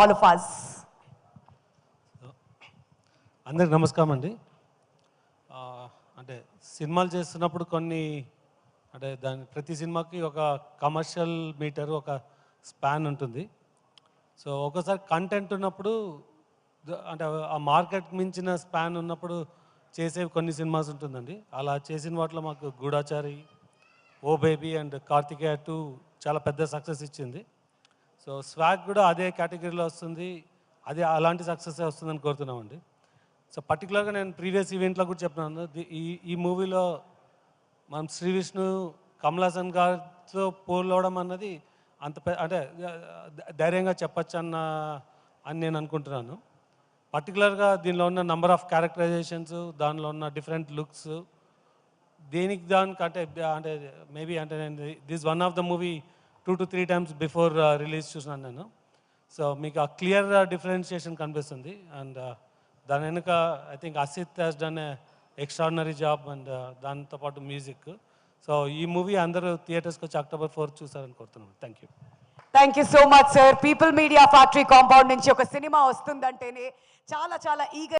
all of us. అందరికి నమస్కారం అండి. అంటే సినిమాలు చేస్తున్నప్పుడు కొన్ని అంటే ప్రతి సినిమాకి ఒక కమర్షియల్ మీటర్, ఒక స్పాన్ ఉంటుంది. సో ఒక్కోసారి కంటెంట్ ఉన్నప్పుడు అంటే ఆ మార్కెట్ మించిన స్పాన్ ఉన్నప్పుడు చేసేవి కొన్ని సినిమాస్ ఉంటుందండి. అలా చేసిన వాటిలో మాకు గూఢాచారి, ఓ బేబీ అండ్ కార్తికేయ 2 చాలా పెద్ద సక్సెస్ ఇచ్చింది. సో స్వాగ్ కూడా అదే కేటగిరీలో వస్తుంది, అదే అలాంటి సక్సెస్ వస్తుందని కోరుతున్నామండి. సో పర్టికులర్గా నేను ప్రీవియస్ ఈవెంట్లో కూడా చెప్పినాను, ఈ మూవీలో మనం శ్రీ విష్ణు, కమల్ హాసన్ గారితో పోలవడం అన్నది అంత అంటే ధైర్యంగా చెప్పచ్చు అని నేను అనుకుంటున్నాను. పర్టికులర్గా దీనిలో ఉన్న నంబర్ ఆఫ్ క్యారెక్టరైజేషన్స్, దానిలో ఉన్న డిఫరెంట్ లుక్స్, దానికి అంటే మేబీ అంటే నేను this one of the movie 2 to 3 times before release చూసినాను నేను. సో మీకు ఆ క్లియర్ డిఫరెన్షియేషన్ కనిపిస్తుంది. అండ్ దాని వెనుక I think Asit has done extraordinary job and దాంతోపాటు మ్యూజిక్. సో ఈ మూవీ అందరూ థియేటర్స్కి వచ్చి October 4 చూసారని కోరుతున్నాను. Thank you. Thank you so much sir. People media factory compound నుంచి ఒక సినిమా వస్తుందంటేనే చాలా ఈగర్